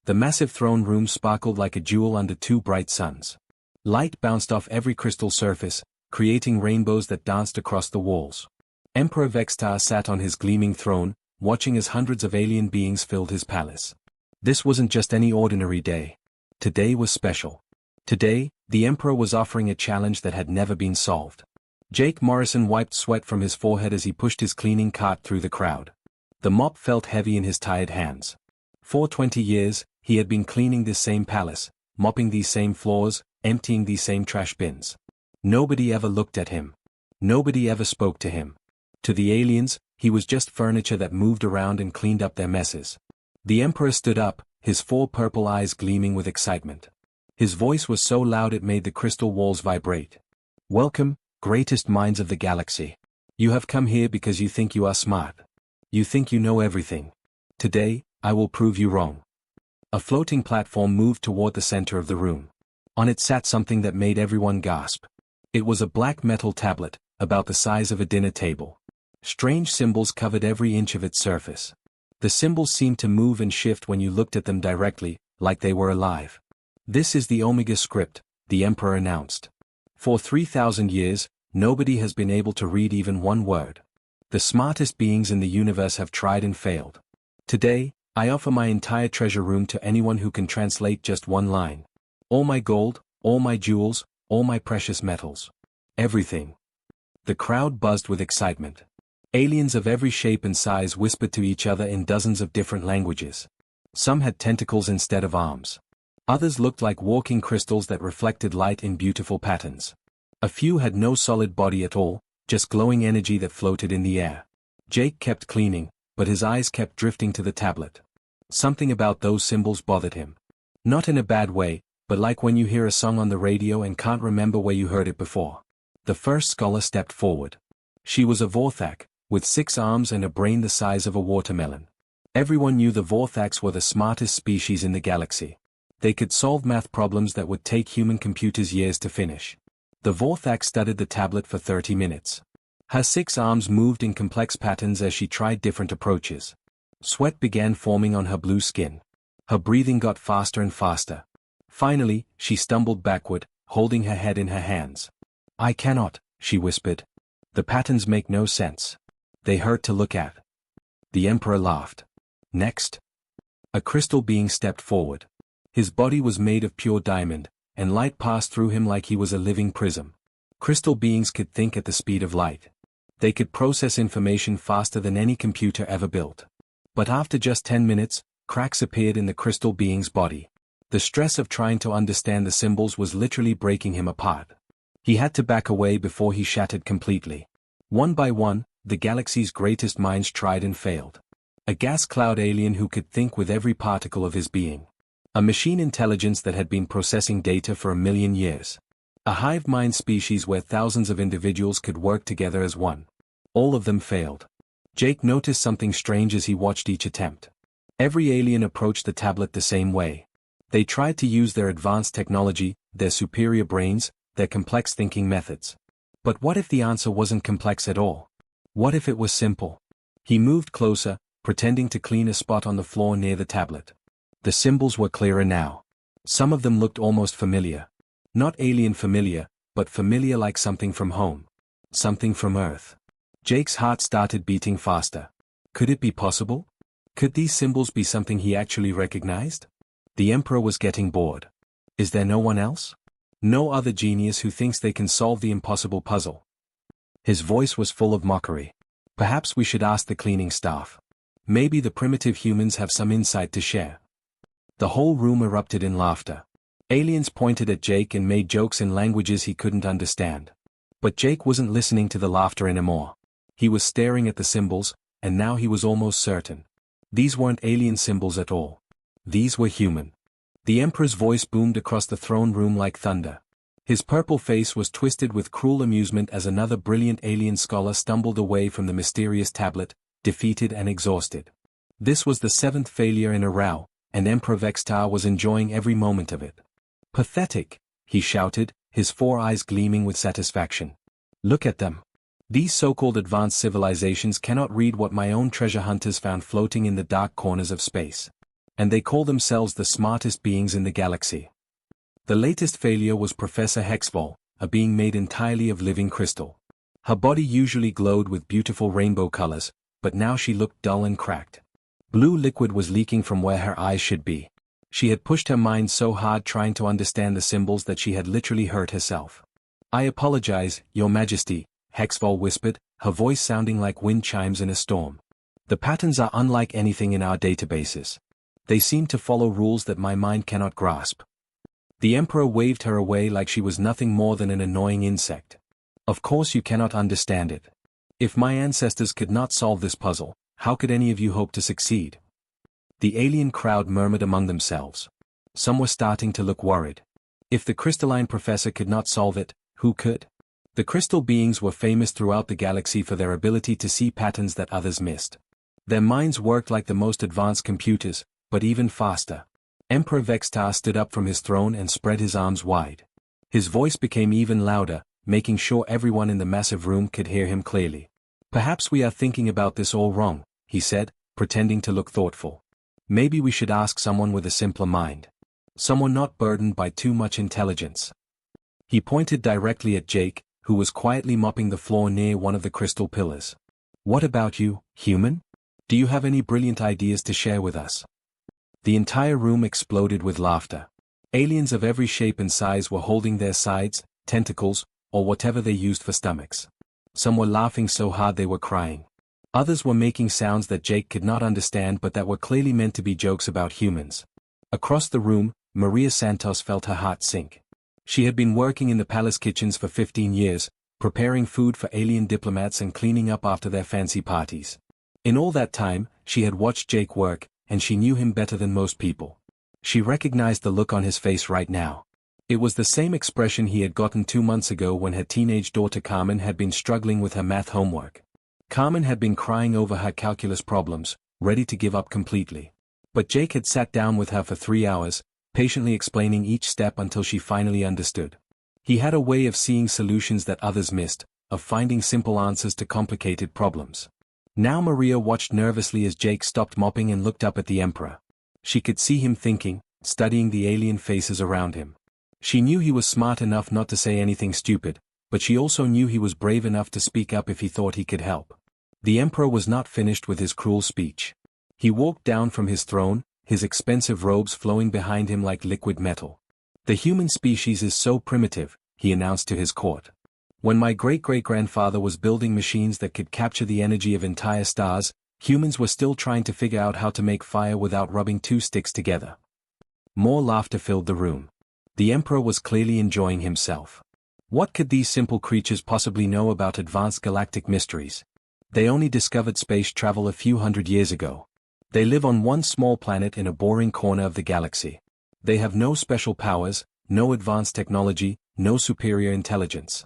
The massive throne room sparkled like a jewel under two bright suns. Light bounced off every crystal surface, creating rainbows that danced across the walls. Emperor Vextar sat on his gleaming throne, watching as hundreds of alien beings filled his palace. This wasn't just any ordinary day. Today was special. Today, the Emperor was offering a challenge that had never been solved. Jake Morrison wiped sweat from his forehead as he pushed his cleaning cart through the crowd. The mop felt heavy in his tired hands. For 20 years, he had been cleaning this same palace, mopping these same floors, emptying these same trash bins. Nobody ever looked at him. Nobody ever spoke to him. To the aliens, he was just furniture that moved around and cleaned up their messes. The Emperor stood up, his four purple eyes gleaming with excitement. His voice was so loud it made the crystal walls vibrate. Welcome, greatest minds of the galaxy. You have come here because you think you are smart. You think you know everything. Today, I will prove you wrong. A floating platform moved toward the center of the room. On it sat something that made everyone gasp. It was a black metal tablet, about the size of a dinner table. Strange symbols covered every inch of its surface. The symbols seemed to move and shift when you looked at them directly, like they were alive. This is the Omega script, the Emperor announced. For 3,000 years, nobody has been able to read even one word. The smartest beings in the universe have tried and failed. Today, I offer my entire treasure room to anyone who can translate just one line. All my gold, all my jewels, all my precious metals. Everything. The crowd buzzed with excitement. Aliens of every shape and size whispered to each other in dozens of different languages. Some had tentacles instead of arms. Others looked like walking crystals that reflected light in beautiful patterns. A few had no solid body at all, just glowing energy that floated in the air. Jake kept cleaning, but his eyes kept drifting to the tablet. Something about those symbols bothered him. Not in a bad way, but like when you hear a song on the radio and can't remember where you heard it before. The first scholar stepped forward. She was a Vorthak, with 6 arms and a brain the size of a watermelon. Everyone knew the Vorthaks were the smartest species in the galaxy. They could solve math problems that would take human computers years to finish. The Vorthak studied the tablet for 30 minutes. Her 6 arms moved in complex patterns as she tried different approaches. Sweat began forming on her blue skin. Her breathing got faster and faster. Finally, she stumbled backward, holding her head in her hands. I cannot, she whispered. The patterns make no sense. They hurt to look at. The Emperor laughed. Next. A crystal being stepped forward. His body was made of pure diamond, and light passed through him like he was a living prism. Crystal beings could think at the speed of light. They could process information faster than any computer ever built. But after just 10 minutes, cracks appeared in the crystal being's body. The stress of trying to understand the symbols was literally breaking him apart. He had to back away before he shattered completely. One by one, the galaxy's greatest minds tried and failed. A gas cloud alien who could think with every particle of his being. A machine intelligence that had been processing data for 1,000,000 years. A hive mind species where thousands of individuals could work together as one. All of them failed. Jake noticed something strange as he watched each attempt. Every alien approached the tablet the same way. They tried to use their advanced technology, their superior brains, their complex thinking methods. But what if the answer wasn't complex at all? What if it was simple? He moved closer, pretending to clean a spot on the floor near the tablet. The symbols were clearer now. Some of them looked almost familiar. Not alien familiar, but familiar like something from home. Something from Earth. Jake's heart started beating faster. Could it be possible? Could these symbols be something he actually recognized? The Emperor was getting bored. Is there no one else? No other genius who thinks they can solve the impossible puzzle? His voice was full of mockery. Perhaps we should ask the cleaning staff. Maybe the primitive humans have some insight to share. The whole room erupted in laughter. Aliens pointed at Jake and made jokes in languages he couldn't understand. But Jake wasn't listening to the laughter anymore. He was staring at the symbols, and now he was almost certain. These weren't alien symbols at all. These were human. The Emperor's voice boomed across the throne room like thunder. His purple face was twisted with cruel amusement as another brilliant alien scholar stumbled away from the mysterious tablet, defeated and exhausted. This was the 7th failure in a row, and Emperor Vextar was enjoying every moment of it. Pathetic, he shouted, his 4 eyes gleaming with satisfaction. Look at them. These so-called advanced civilizations cannot read what my own treasure hunters found floating in the dark corners of space. And they call themselves the smartest beings in the galaxy. The latest failure was Professor Hexvol, a being made entirely of living crystal. Her body usually glowed with beautiful rainbow colors, but now she looked dull and cracked. Blue liquid was leaking from where her eyes should be. She had pushed her mind so hard trying to understand the symbols that she had literally hurt herself. "I apologize, Your Majesty," Hexvol whispered, her voice sounding like wind chimes in a storm. "The patterns are unlike anything in our databases. They seem to follow rules that my mind cannot grasp." The Emperor waved her away like she was nothing more than an annoying insect. "Of course you cannot understand it. If my ancestors could not solve this puzzle, how could any of you hope to succeed?" The alien crowd murmured among themselves. Some were starting to look worried. If the crystalline professor could not solve it, who could? The crystal beings were famous throughout the galaxy for their ability to see patterns that others missed. Their minds worked like the most advanced computers, but even faster. Emperor Vextar stood up from his throne and spread his arms wide. His voice became even louder, making sure everyone in the massive room could hear him clearly. "Perhaps we are thinking about this all wrong," he said, pretending to look thoughtful. "Maybe we should ask someone with a simpler mind. Someone not burdened by too much intelligence." He pointed directly at Jake, who was quietly mopping the floor near one of the crystal pillars. "What about you, human? Do you have any brilliant ideas to share with us?" The entire room exploded with laughter. Aliens of every shape and size were holding their sides, tentacles, or whatever they used for stomachs. Some were laughing so hard they were crying. Others were making sounds that Jake could not understand but that were clearly meant to be jokes about humans. Across the room, Maria Santos felt her heart sink. She had been working in the palace kitchens for 15 years, preparing food for alien diplomats and cleaning up after their fancy parties. In all that time, she had watched Jake work, and she knew him better than most people. She recognized the look on his face right now. It was the same expression he had gotten 2 months ago when her teenage daughter Carmen had been struggling with her math homework. Carmen had been crying over her calculus problems, ready to give up completely. But Jake had sat down with her for 3 hours, patiently explaining each step until she finally understood. He had a way of seeing solutions that others missed, of finding simple answers to complicated problems. Now Maria watched nervously as Jake stopped mopping and looked up at the Emperor. She could see him thinking, studying the alien faces around him. She knew he was smart enough not to say anything stupid, but she also knew he was brave enough to speak up if he thought he could help. The Emperor was not finished with his cruel speech. He walked down from his throne, his expensive robes flowing behind him like liquid metal. "The human species is so primitive," he announced to his court. "When my great-great-grandfather was building machines that could capture the energy of entire stars, humans were still trying to figure out how to make fire without rubbing 2 sticks together." More laughter filled the room. The Emperor was clearly enjoying himself. What could these simple creatures possibly know about advanced galactic mysteries? They only discovered space travel a few hundred years ago. They live on one small planet in a boring corner of the galaxy. They have no special powers, no advanced technology, no superior intelligence.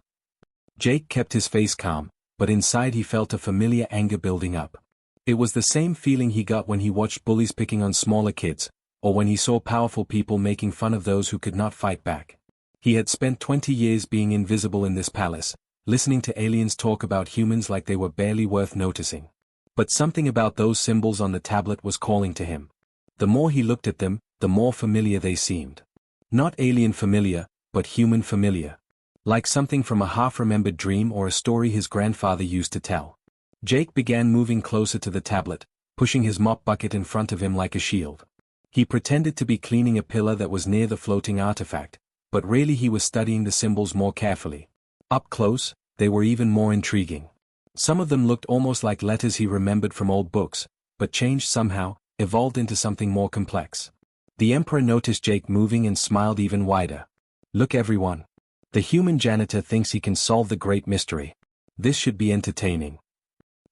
Jake kept his face calm, but inside he felt a familiar anger building up. It was the same feeling he got when he watched bullies picking on smaller kids, or when he saw powerful people making fun of those who could not fight back. He had spent 20 years being invisible in this palace, listening to aliens talk about humans like they were barely worth noticing. But something about those symbols on the tablet was calling to him. The more he looked at them, the more familiar they seemed. Not alien familiar, but human familiar. Like something from a half-remembered dream or a story his grandfather used to tell. Jake began moving closer to the tablet, pushing his mop bucket in front of him like a shield. He pretended to be cleaning a pillar that was near the floating artifact, but really he was studying the symbols more carefully. Up close, they were even more intriguing. Some of them looked almost like letters he remembered from old books, but changed somehow, evolved into something more complex. The Emperor noticed Jake moving and smiled even wider. "Look everyone. The human janitor thinks he can solve the great mystery. This should be entertaining."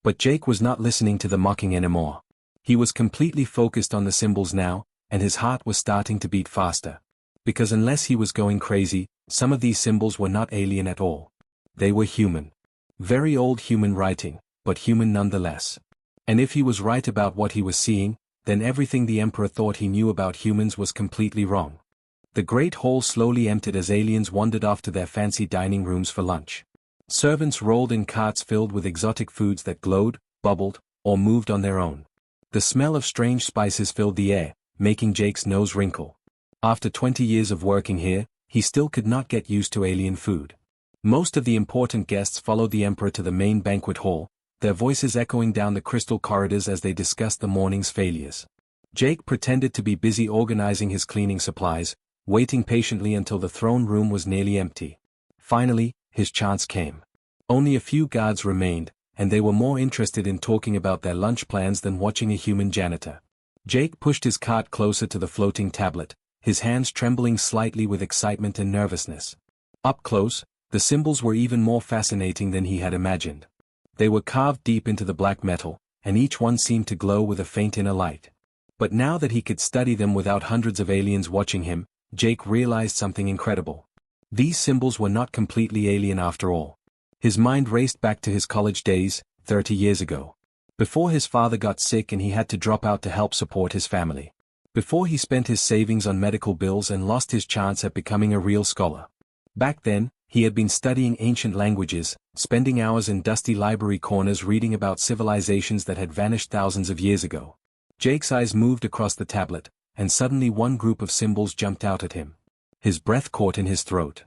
But Jake was not listening to the mocking anymore. He was completely focused on the symbols now, and his heart was starting to beat faster. Because unless he was going crazy, some of these symbols were not alien at all. They were human. Very old human writing, but human nonetheless. And if he was right about what he was seeing, then everything the Emperor thought he knew about humans was completely wrong. The great hall slowly emptied as aliens wandered off to their fancy dining rooms for lunch. Servants rolled in carts filled with exotic foods that glowed, bubbled, or moved on their own. The smell of strange spices filled the air, making Jake's nose wrinkle. After 20 years of working here, he still could not get used to alien food. Most of the important guests followed the Emperor to the main banquet hall, their voices echoing down the crystal corridors as they discussed the morning's failures. Jake pretended to be busy organizing his cleaning supplies, waiting patiently until the throne room was nearly empty. Finally, his chance came. Only a few guards remained, and they were more interested in talking about their lunch plans than watching a human janitor. Jake pushed his cart closer to the floating tablet, his hands trembling slightly with excitement and nervousness. Up close, the symbols were even more fascinating than he had imagined. They were carved deep into the black metal, and each one seemed to glow with a faint inner light. But now that he could study them without hundreds of aliens watching him, Jake realized something incredible. These symbols were not completely alien after all. His mind raced back to his college days, 30 years ago. Before his father got sick and he had to drop out to help support his family. Before he spent his savings on medical bills and lost his chance at becoming a real scholar. Back then, he had been studying ancient languages, spending hours in dusty library corners reading about civilizations that had vanished thousands of years ago. Jake's eyes moved across the tablet, and suddenly one group of symbols jumped out at him. His breath caught in his throat.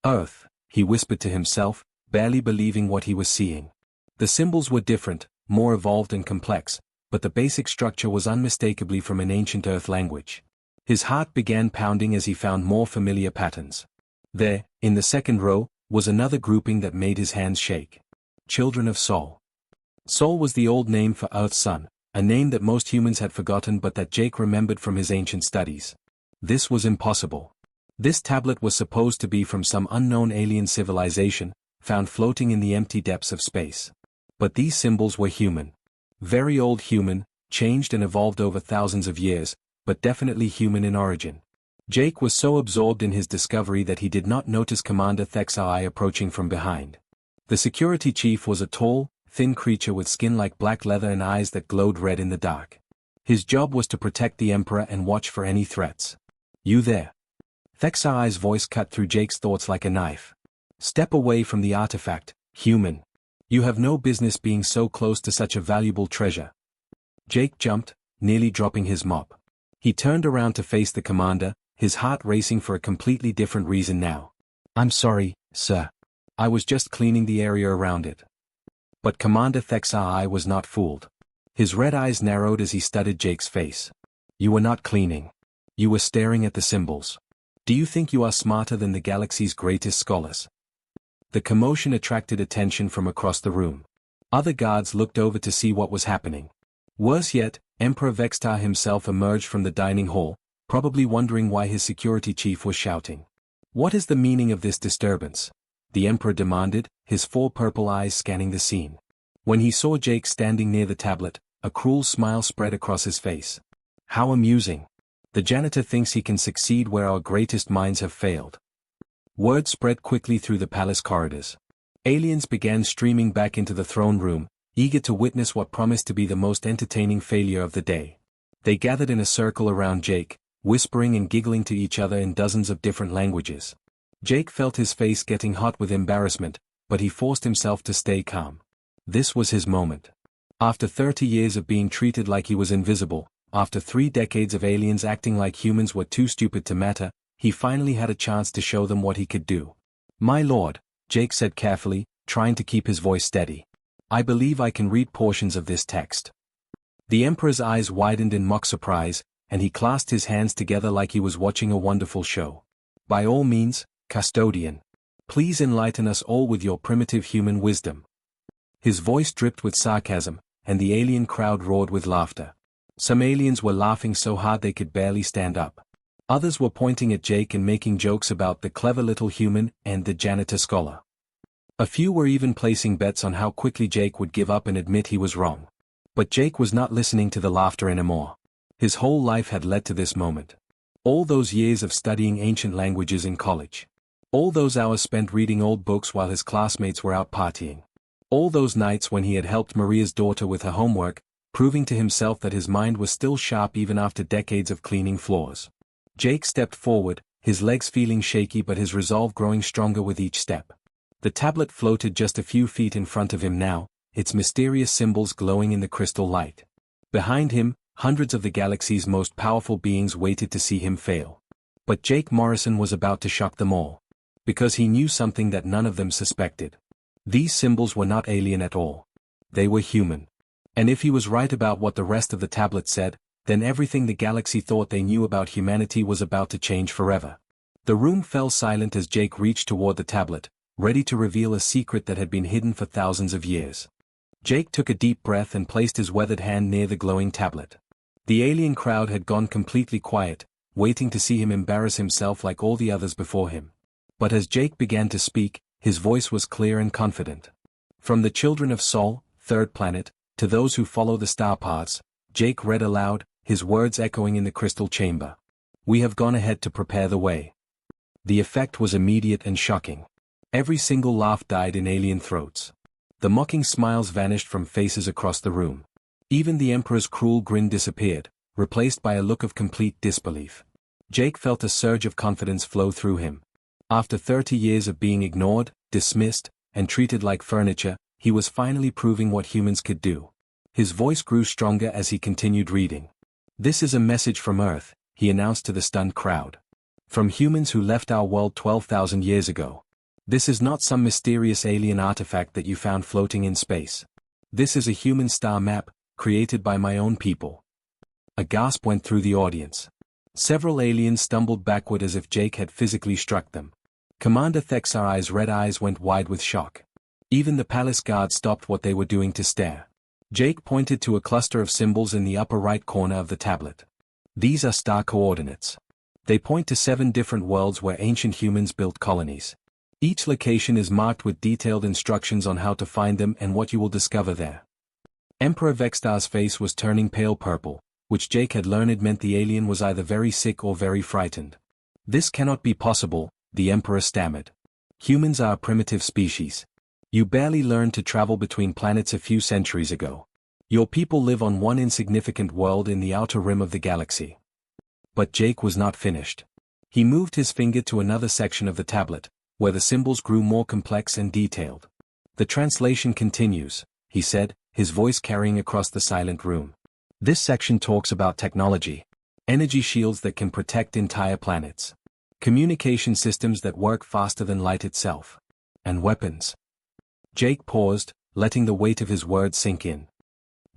Earth, he whispered to himself, barely believing what he was seeing. The symbols were different, more evolved and complex, but the basic structure was unmistakably from an ancient Earth language. His heart began pounding as he found more familiar patterns. There, in the second row, was another grouping that made his hands shake. Children of Sol. Sol was the old name for Earth's sun, a name that most humans had forgotten but that Jake remembered from his ancient studies. This was impossible. This tablet was supposed to be from some unknown alien civilization, found floating in the empty depths of space. But these symbols were human. Very old human, changed and evolved over thousands of years, but definitely human in origin. Jake was so absorbed in his discovery that he did not notice Commander Thexai approaching from behind. The security chief was a tall, thin creature with skin like black leather and eyes that glowed red in the dark. His job was to protect the Emperor and watch for any threats. You there? Thexai's voice cut through Jake's thoughts like a knife. Step away from the artifact, human. You have no business being so close to such a valuable treasure. Jake jumped, nearly dropping his mop. He turned around to face the commander, his heart racing for a completely different reason now. I'm sorry, sir. I was just cleaning the area around it. But Commander Thexai was not fooled. His red eyes narrowed as he studied Jake's face. You were not cleaning. You were staring at the symbols. Do you think you are smarter than the galaxy's greatest scholars? The commotion attracted attention from across the room. Other guards looked over to see what was happening. Worse yet, Emperor Vextar himself emerged from the dining hall, probably wondering why his security chief was shouting. What is the meaning of this disturbance? The Emperor demanded, his four purple eyes scanning the scene. When he saw Jake standing near the tablet, a cruel smile spread across his face. How amusing. The janitor thinks he can succeed where our greatest minds have failed. Word spread quickly through the palace corridors. Aliens began streaming back into the throne room, eager to witness what promised to be the most entertaining failure of the day. They gathered in a circle around Jake, whispering and giggling to each other in dozens of different languages. Jake felt his face getting hot with embarrassment, but he forced himself to stay calm. This was his moment. After 30 years of being treated like he was invisible, after 3 decades of aliens acting like humans were too stupid to matter, he finally had a chance to show them what he could do. My lord, Jake said carefully, trying to keep his voice steady. I believe I can read portions of this text. The Emperor's eyes widened in mock surprise, and he clasped his hands together like he was watching a wonderful show. By all means, custodian. Please enlighten us all with your primitive human wisdom. His voice dripped with sarcasm, and the alien crowd roared with laughter. Some aliens were laughing so hard they could barely stand up. Others were pointing at Jake and making jokes about the clever little human and the janitor scholar. A few were even placing bets on how quickly Jake would give up and admit he was wrong. But Jake was not listening to the laughter anymore. His whole life had led to this moment. All those years of studying ancient languages in college. All those hours spent reading old books while his classmates were out partying. All those nights when he had helped Maria's daughter with her homework, proving to himself that his mind was still sharp even after decades of cleaning floors. Jake stepped forward, his legs feeling shaky but his resolve growing stronger with each step. The tablet floated just a few feet in front of him now, its mysterious symbols glowing in the crystal light. Behind him, hundreds of the galaxy's most powerful beings waited to see him fail. But Jake Morrison was about to shock them all. Because he knew something that none of them suspected. These symbols were not alien at all. They were human. And if he was right about what the rest of the tablet said, then everything the galaxy thought they knew about humanity was about to change forever. The room fell silent as Jake reached toward the tablet, ready to reveal a secret that had been hidden for thousands of years. Jake took a deep breath and placed his weathered hand near the glowing tablet. The alien crowd had gone completely quiet, waiting to see him embarrass himself like all the others before him. But as Jake began to speak, his voice was clear and confident. From the children of Sol, third planet, to those who follow the star paths, Jake read aloud, his words echoing in the crystal chamber. We have gone ahead to prepare the way. The effect was immediate and shocking. Every single laugh died in alien throats. The mocking smiles vanished from faces across the room. Even the Emperor's cruel grin disappeared, replaced by a look of complete disbelief. Jake felt a surge of confidence flow through him. After 30 years of being ignored, dismissed, and treated like furniture, he was finally proving what humans could do. His voice grew stronger as he continued reading. This is a message from Earth, he announced to the stunned crowd. From humans who left our world 12,000 years ago. This is not some mysterious alien artifact that you found floating in space. This is a human star map, created by my own people. A gasp went through the audience. Several aliens stumbled backward as if Jake had physically struck them. Commander Thexar's red eyes went wide with shock. Even the palace guard stopped what they were doing to stare. Jake pointed to a cluster of symbols in the upper right corner of the tablet. These are star coordinates. They point to 7 different worlds where ancient humans built colonies. Each location is marked with detailed instructions on how to find them and what you will discover there. Emperor Vextar's face was turning pale purple, which Jake had learned meant the alien was either very sick or very frightened. This cannot be possible, the Emperor stammered. Humans are a primitive species. You barely learned to travel between planets a few centuries ago. Your people live on one insignificant world in the outer rim of the galaxy. But Jake was not finished. He moved his finger to another section of the tablet, where the symbols grew more complex and detailed. The translation continues, he said, his voice carrying across the silent room. This section talks about technology. Energy shields that can protect entire planets. Communication systems that work faster than light itself. And weapons. Jake paused, letting the weight of his words sink in.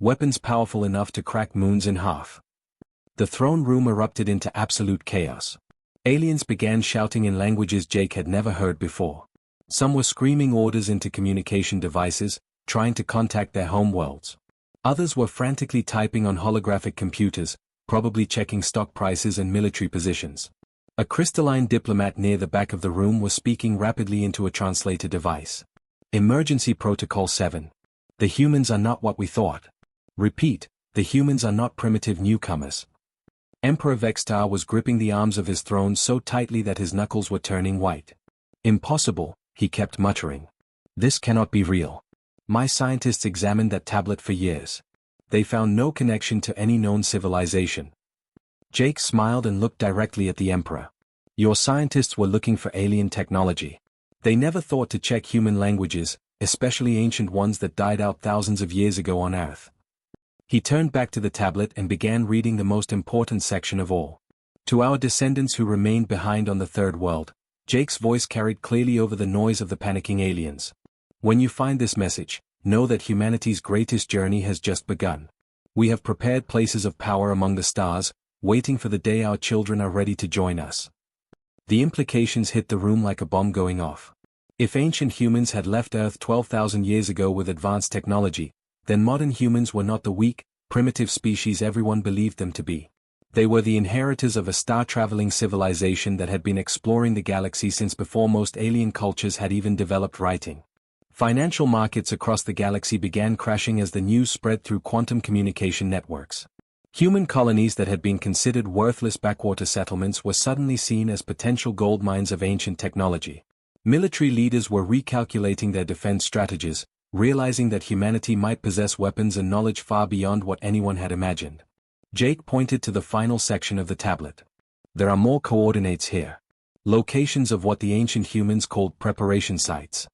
Weapons powerful enough to crack moons in half. The throne room erupted into absolute chaos. Aliens began shouting in languages Jake had never heard before. Some were screaming orders into communication devices, trying to contact their home worlds. Others were frantically typing on holographic computers, probably checking stock prices and military positions. A crystalline diplomat near the back of the room was speaking rapidly into a translator device. Emergency Protocol 7. The humans are not what we thought. Repeat, the humans are not primitive newcomers. Emperor Vextar was gripping the arms of his throne so tightly that his knuckles were turning white. Impossible, he kept muttering. This cannot be real. My scientists examined that tablet for years. They found no connection to any known civilization. Jake smiled and looked directly at the Emperor. Your scientists were looking for alien technology. They never thought to check human languages, especially ancient ones that died out thousands of years ago on Earth. He turned back to the tablet and began reading the most important section of all. To our descendants who remained behind on the third world, Jake's voice carried clearly over the noise of the panicking aliens. When you find this message, know that humanity's greatest journey has just begun. We have prepared places of power among the stars, waiting for the day our children are ready to join us. The implications hit the room like a bomb going off. If ancient humans had left Earth 12,000 years ago with advanced technology, then modern humans were not the weak, primitive species everyone believed them to be. They were the inheritors of a star-traveling civilization that had been exploring the galaxy since before most alien cultures had even developed writing. Financial markets across the galaxy began crashing as the news spread through quantum communication networks. Human colonies that had been considered worthless backwater settlements were suddenly seen as potential gold mines of ancient technology. Military leaders were recalculating their defense strategies, realizing that humanity might possess weapons and knowledge far beyond what anyone had imagined. Jake pointed to the final section of the tablet. There are more coordinates here. Locations of what the ancient humans called preparation sites.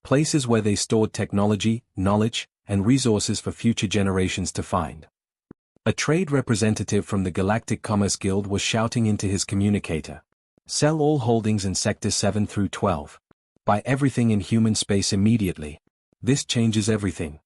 Places where they stored technology, knowledge, and resources for future generations to find. A trade representative from the Galactic Commerce Guild was shouting into his communicator. Sell all holdings in Sectors 7 through 12. Buy everything in human space immediately. This changes everything.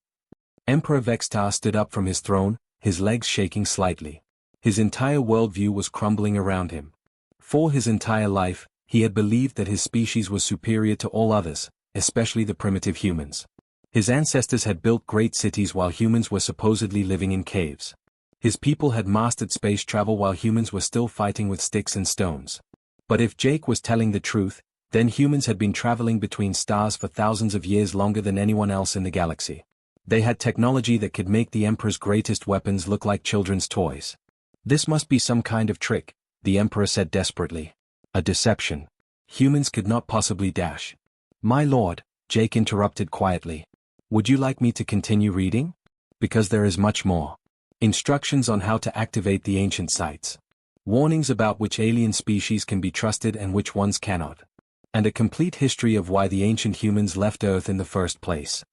Emperor Vextar stood up from his throne, his legs shaking slightly. His entire worldview was crumbling around him. For his entire life, he had believed that his species was superior to all others, especially the primitive humans. His ancestors had built great cities while humans were supposedly living in caves. His people had mastered space travel while humans were still fighting with sticks and stones. But if Jake was telling the truth, then humans had been traveling between stars for thousands of years longer than anyone else in the galaxy. They had technology that could make the Emperor's greatest weapons look like children's toys. This must be some kind of trick, the Emperor said desperately. A deception. Humans could not possibly dash. My lord, Jake interrupted quietly. Would you like me to continue reading? Because there is much more. Instructions on how to activate the ancient sites. Warnings about which alien species can be trusted and which ones cannot. And a complete history of why the ancient humans left Earth in the first place.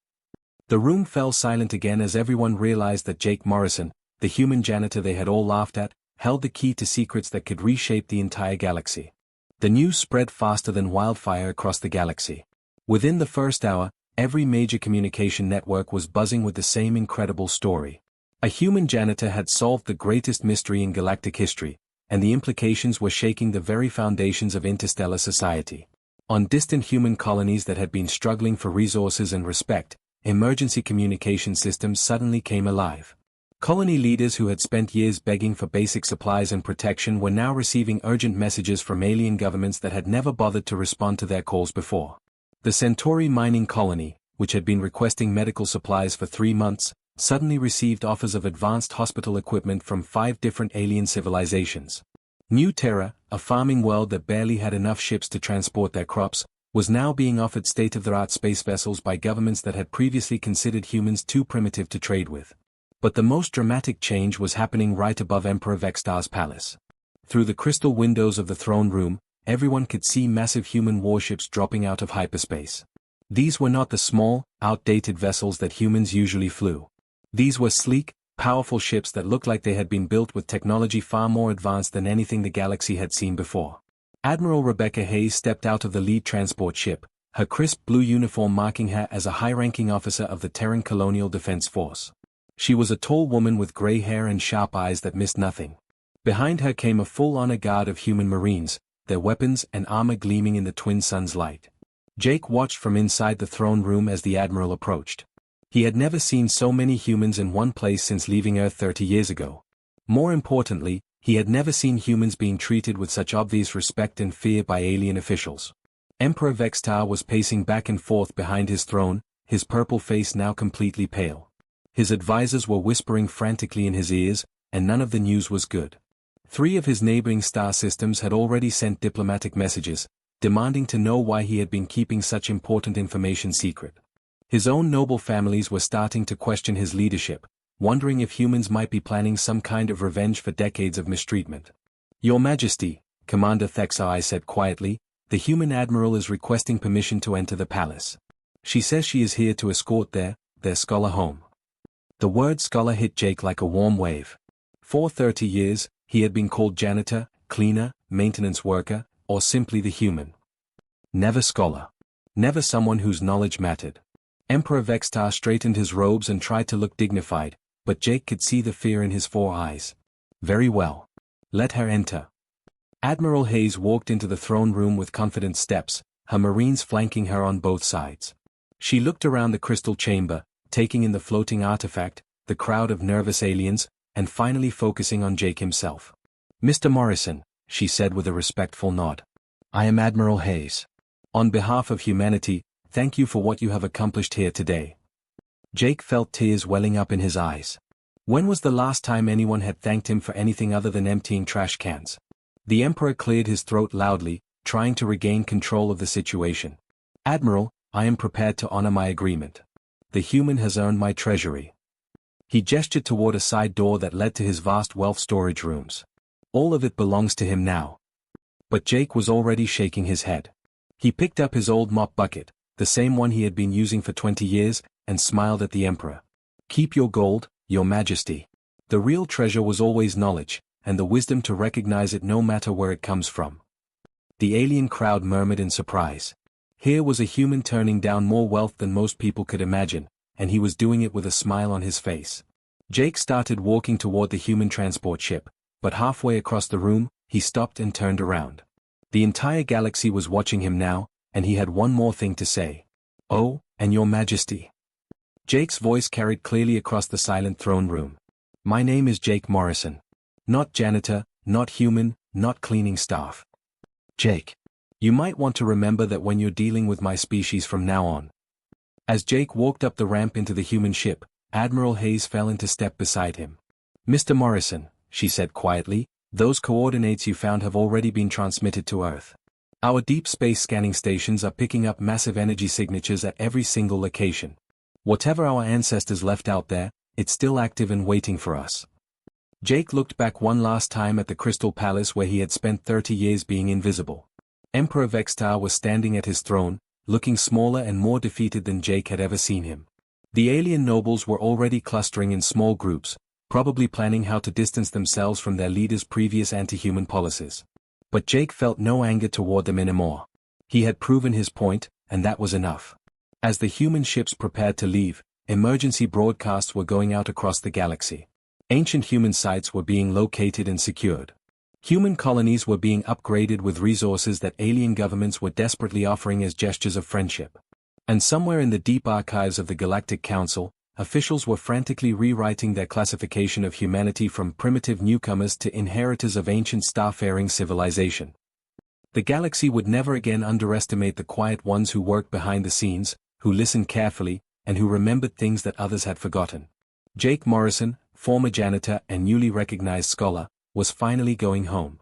The room fell silent again as everyone realized that Jake Morrison, the human janitor they had all laughed at, held the key to secrets that could reshape the entire galaxy. The news spread faster than wildfire across the galaxy. Within the first hour, every major communication network was buzzing with the same incredible story. A human janitor had solved the greatest mystery in galactic history, and the implications were shaking the very foundations of interstellar society. On distant human colonies that had been struggling for resources and respect, emergency communication systems suddenly came alive. Colony leaders who had spent years begging for basic supplies and protection were now receiving urgent messages from alien governments that had never bothered to respond to their calls before. The Centauri mining colony, which had been requesting medical supplies for 3 months, suddenly received offers of advanced hospital equipment from 5 different alien civilizations. New Terra, a farming world that barely had enough ships to transport their crops, was now being offered state-of-the-art space vessels by governments that had previously considered humans too primitive to trade with. But the most dramatic change was happening right above Emperor Vextar's palace. Through the crystal windows of the throne room, everyone could see massive human warships dropping out of hyperspace. These were not the small, outdated vessels that humans usually flew. These were sleek, powerful ships that looked like they had been built with technology far more advanced than anything the galaxy had seen before. Admiral Rebecca Hayes stepped out of the lead transport ship, her crisp blue uniform marking her as a high-ranking officer of the Terran Colonial Defense Force. She was a tall woman with gray hair and sharp eyes that missed nothing. Behind her came a full honor guard of human marines, their weapons and armor gleaming in the twin sun's light. Jake watched from inside the throne room as the Admiral approached. He had never seen so many humans in one place since leaving Earth 30 years ago. More importantly, he had never seen humans being treated with such obvious respect and fear by alien officials. Emperor Vextar was pacing back and forth behind his throne, his purple face now completely pale. His advisors were whispering frantically in his ears, and none of the news was good. 3 of his neighboring star systems had already sent diplomatic messages, demanding to know why he had been keeping such important information secret. His own noble families were starting to question his leadership, wondering if humans might be planning some kind of revenge for decades of mistreatment. Your Majesty, Commander Thexai said quietly, the human admiral is requesting permission to enter the palace. She says she is here to escort their scholar home. The word scholar hit Jake like a warm wave. For 30 years, he had been called janitor, cleaner, maintenance worker, or simply the human. Never scholar. Never someone whose knowledge mattered. Emperor Vextar straightened his robes and tried to look dignified, but Jake could see the fear in his 4 eyes. Very well. Let her enter. Admiral Hayes walked into the throne room with confident steps, her marines flanking her on both sides. She looked around the crystal chamber, taking in the floating artifact, the crowd of nervous aliens, and finally focusing on Jake himself. Mr. Morrison, she said with a respectful nod. I am Admiral Hayes. On behalf of humanity, thank you for what you have accomplished here today. Jake felt tears welling up in his eyes. When was the last time anyone had thanked him for anything other than emptying trash cans? The Emperor cleared his throat loudly, trying to regain control of the situation. Admiral, I am prepared to honor my agreement. The human has earned my treasury. He gestured toward a side door that led to his vast wealth storage rooms. All of it belongs to him now. But Jake was already shaking his head. He picked up his old mop bucket, the same one he had been using for 20 years, and smiled at the Emperor. Keep your gold, Your Majesty. The real treasure was always knowledge, and the wisdom to recognize it no matter where it comes from. The alien crowd murmured in surprise. Here was a human turning down more wealth than most people could imagine, and he was doing it with a smile on his face. Jake started walking toward the human transport ship, but halfway across the room, he stopped and turned around. The entire galaxy was watching him now, and he had one more thing to say. "Oh, and your majesty." Jake's voice carried clearly across the silent throne room. "My name is Jake Morrison. Not janitor, not human, not cleaning staff. Jake. You might want to remember that when you're dealing with my species from now on." As Jake walked up the ramp into the human ship, Admiral Hayes fell into step beside him. "Mr. Morrison," she said quietly, "those coordinates you found have already been transmitted to Earth. Our deep space scanning stations are picking up massive energy signatures at every single location. Whatever our ancestors left out there, it's still active and waiting for us." Jake looked back one last time at the Crystal Palace where he had spent 30 years being invisible. Emperor Vextar was standing at his throne, looking smaller and more defeated than Jake had ever seen him. The alien nobles were already clustering in small groups, probably planning how to distance themselves from their leader's previous anti-human policies. But Jake felt no anger toward them anymore. He had proven his point, and that was enough. As the human ships prepared to leave, emergency broadcasts were going out across the galaxy. Ancient human sites were being located and secured. Human colonies were being upgraded with resources that alien governments were desperately offering as gestures of friendship. And somewhere in the deep archives of the Galactic Council, officials were frantically rewriting their classification of humanity from primitive newcomers to inheritors of ancient starfaring civilization. The galaxy would never again underestimate the quiet ones who worked behind the scenes, who listened carefully, and who remembered things that others had forgotten. Jake Morrison, former janitor and newly recognized scholar, was finally going home.